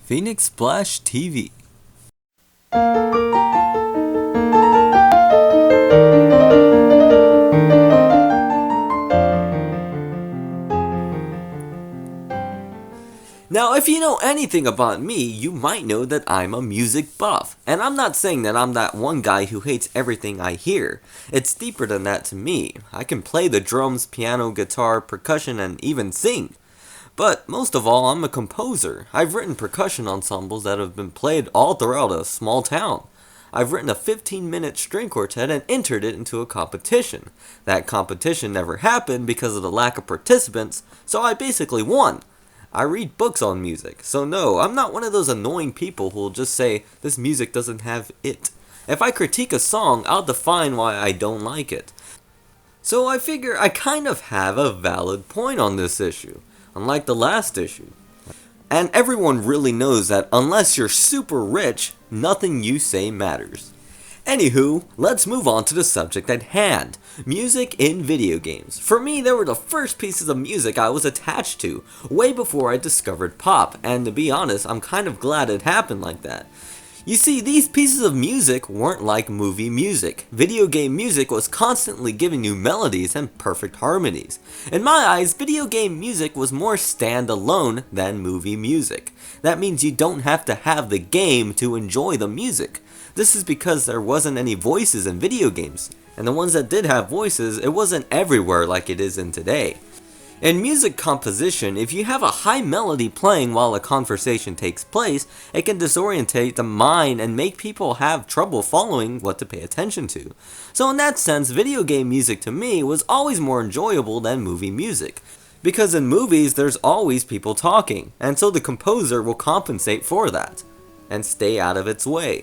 Phoenix Splash TV. Now, if you know anything about me, you might know that I'm a music buff. And I'm not saying that I'm that one guy who hates everything I hear. It's deeper than that to me. I can play the drums, piano, guitar, percussion, and even sing. But most of all, I'm a composer. I've written percussion ensembles that have been played all throughout a small town. I've written a 15-minute string quartet and entered it into a competition. That competition never happened because of the lack of participants, so I basically won. I read books on music, so no, I'm not one of those annoying people who will just say, this music doesn't have it. If I critique a song, I'll define why I don't like it. So I figure I kind of have a valid point on this issue, unlike the last issue. And everyone really knows that unless you're super rich, nothing you say matters. Anywho, let's move on to the subject at hand. Music in video games. For me, they were the first pieces of music I was attached to, way before I discovered pop, and to be honest, I'm kind of glad it happened like that. You see, these pieces of music weren't like movie music. Video game music was constantly giving you melodies and perfect harmonies. In my eyes, video game music was more standalone than movie music. That means you don't have to have the game to enjoy the music. This is because there wasn't any voices in video games, and the ones that did have voices, it wasn't everywhere like it is in today. In music composition, if you have a high melody playing while a conversation takes place, it can disorientate the mind and make people have trouble following what to pay attention to. So in that sense, video game music to me was always more enjoyable than movie music. Because in movies, there's always people talking, and so the composer will compensate for that, and stay out of its way.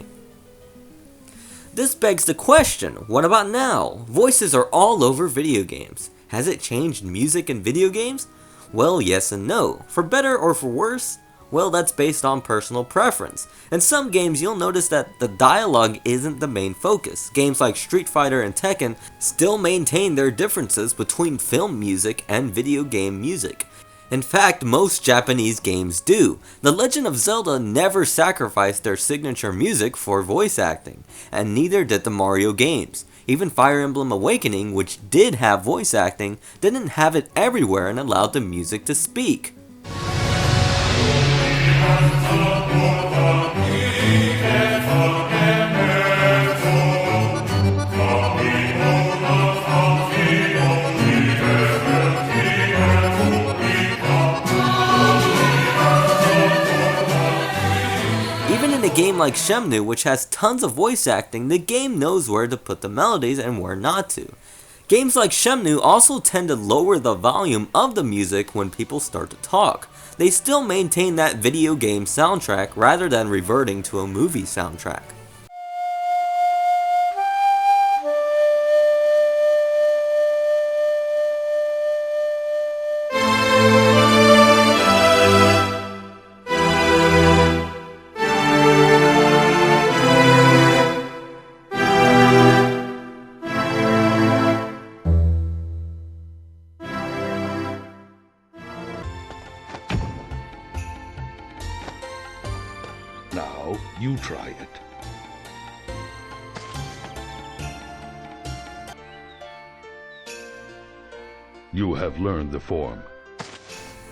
This begs the question, what about now? Voices are all over video games. Has it changed music in video games? Well, yes and no. For better or for worse? Well, that's based on personal preference. In some games, you'll notice that the dialogue isn't the main focus. Games like Street Fighter and Tekken still maintain their differences between film music and video game music. In fact, most Japanese games do. The Legend of Zelda never sacrificed their signature music for voice acting, and neither did the Mario games. Even Fire Emblem Awakening, which did have voice acting, didn't have it everywhere and allowed the music to speak. Even in a game like Shenmue, which has tons of voice acting, the game knows where to put the melodies and where not to. Games like Shenmue also tend to lower the volume of the music when people start to talk. They still maintain that video game soundtrack rather than reverting to a movie soundtrack. Now, you try it. You have learned the form.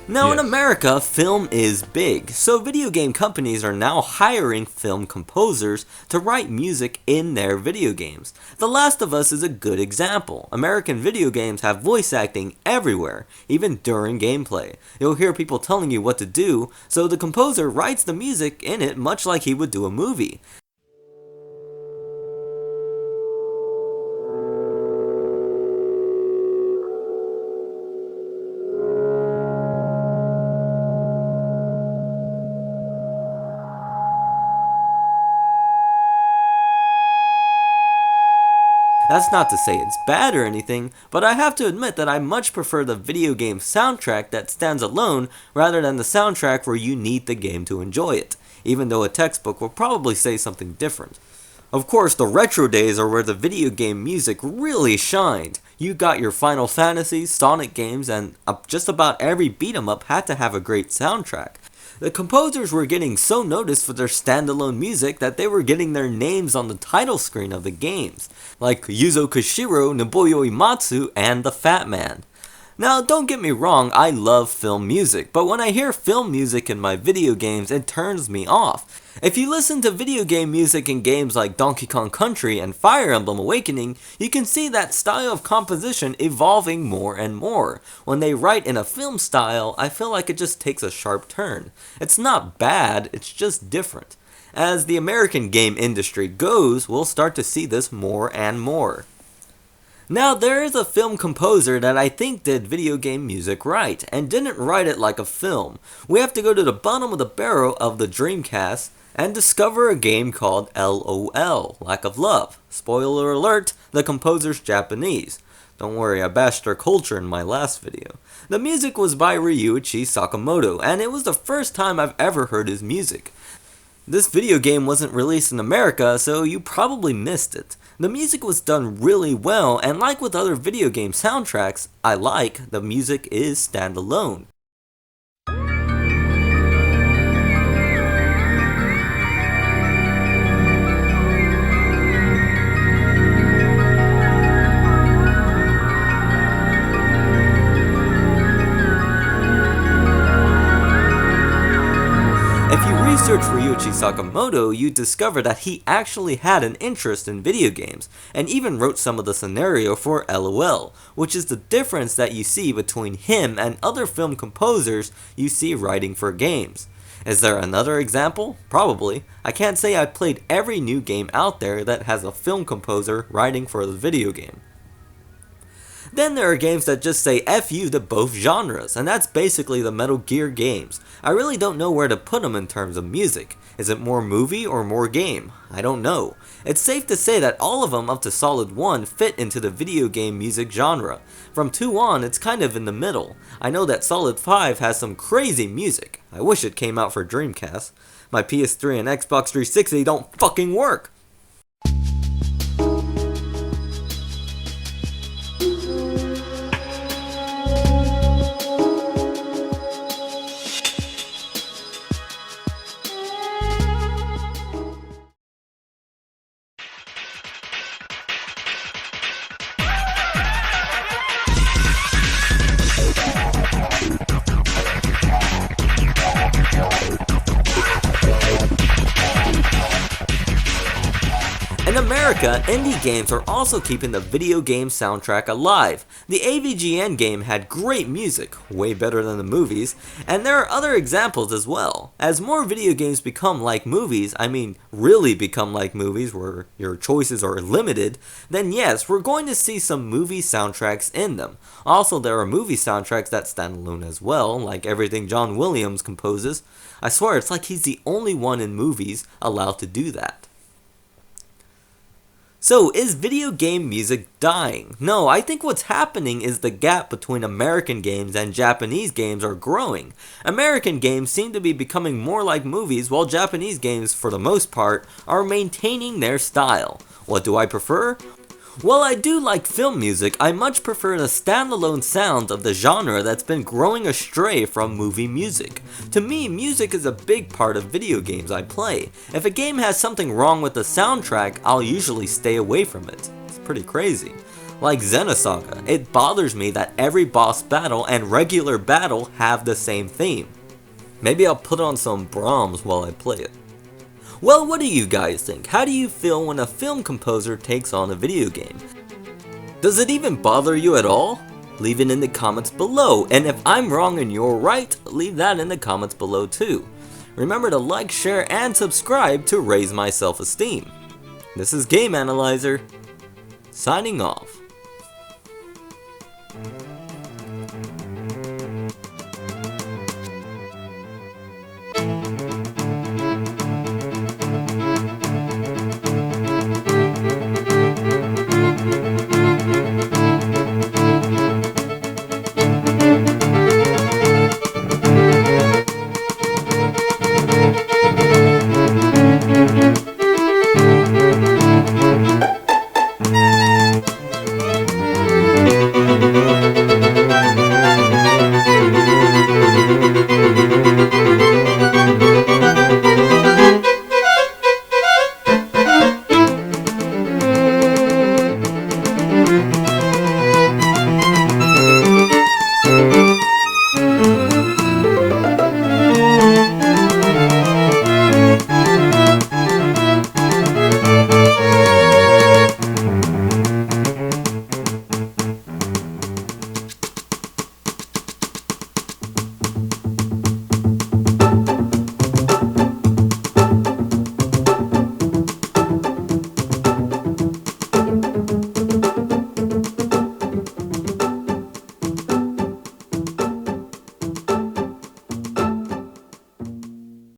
Now in Yes. America, film is big, so video game companies are now hiring film composers to write music in their video games. The Last of Us is a good example. American video games have voice acting everywhere, even during gameplay. You'll hear people telling you what to do, so the composer writes the music in it much like he would do a movie. That's not to say it's bad or anything, but I have to admit that I much prefer the video game soundtrack that stands alone rather than the soundtrack where you need the game to enjoy it, even though a textbook will probably say something different. Of course, the retro days are where the video game music really shined. You got your Final Fantasy, Sonic games, and just about every beat 'em up had to have a great soundtrack. The composers were getting so noticed for their standalone music that they were getting their names on the title screen of the games, like Yuzo Koshiro, Nobuo Uematsu, and The Fat Man. Now, don't get me wrong, I love film music, but when I hear film music in my video games, it turns me off. If you listen to video game music in games like Donkey Kong Country and Fire Emblem Awakening, you can see that style of composition evolving more and more. When they write in a film style, I feel like it just takes a sharp turn. It's not bad, it's just different. As the American game industry goes, we'll start to see this more and more. Now, there is a film composer that I think did video game music right, and didn't write it like a film. We have to go to the bottom of the barrel of the Dreamcast and discover a game called LOL, Lack of Love. Spoiler alert, the composer's Japanese. Don't worry, I bashed their culture in my last video. The music was by Ryuichi Sakamoto, and it was the first time I've ever heard his music. This video game wasn't released in America, so you probably missed it. The music was done really well, and like with other video game soundtracks, the music is standalone. If you research Ryuichi Sakamoto, you discover that he actually had an interest in video games, and even wrote some of the scenario for LOL, which is the difference that you see between him and other film composers you see writing for games. Is there another example? Probably. I can't say I've played every new game out there that has a film composer writing for the video game. Then there are games that just say F you to both genres, and that's basically the Metal Gear games. I really don't know where to put them in terms of music. Is it more movie or more game? I don't know. It's safe to say that all of them up to Solid 1 fit into the video game music genre. From 2 on, it's kind of in the middle. I know that Solid 5 has some crazy music. I wish it came out for Dreamcast. My PS3 and Xbox 360 don't fucking work! In America, indie games are also keeping the video game soundtrack alive. The AVGN game had great music, way better than the movies, and there are other examples as well. As more video games become like movies, I mean really become like movies where your choices are limited, then yes, we're going to see some movie soundtracks in them. Also, there are movie soundtracks that stand alone as well, like everything John Williams composes. I swear, it's like he's the only one in movies allowed to do that. So, is video game music dying? No, I think what's happening is the gap between American games and Japanese games are growing. American games seem to be becoming more like movies, while Japanese games, for the most part, are maintaining their style. What do I prefer? While I do like film music, I much prefer the standalone sound of the genre that's been growing astray from movie music. To me, music is a big part of video games I play. If a game has something wrong with the soundtrack, I'll usually stay away from it. It's pretty crazy. Like Xenosaga, it bothers me that every boss battle and regular battle have the same theme. Maybe I'll put on some Brahms while I play it. Well, what do you guys think? How do you feel when a film composer takes on a video game? Does it even bother you at all? Leave it in the comments below, and if I'm wrong and you're right, leave that in the comments below too. Remember to like, share, and subscribe to raise my self-esteem. This is Game Analyzer, signing off.